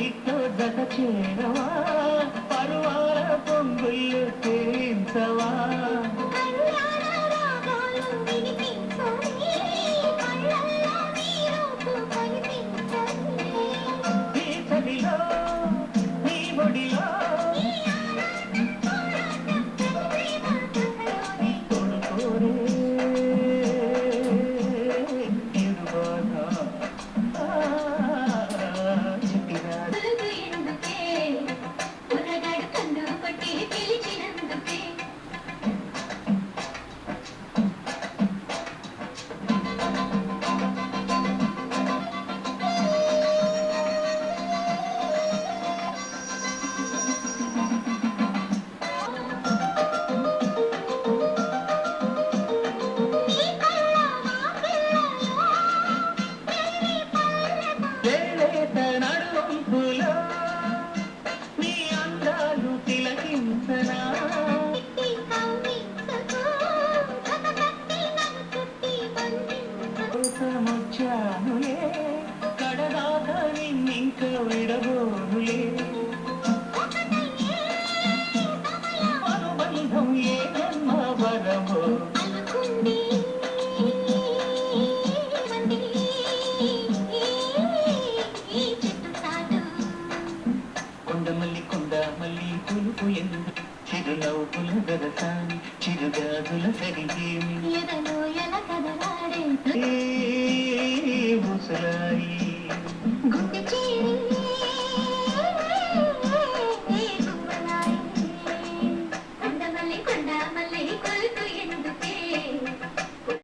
నీతో జత చేరవా పరువాల పొంగుళ్ళు తేలించవా నీ చలిలో నీ ఒడిలో తోడుకోరే ముచ్చానులే కడదాకా నిన్నింక విడబోనులే అనుబంధం ఏ జన్మ వరమో కొండమల్లి కొండమల్లి పులుపు ఎందు చిరునవ్వుల దరసాని చిరుగాదుల సరిగేమి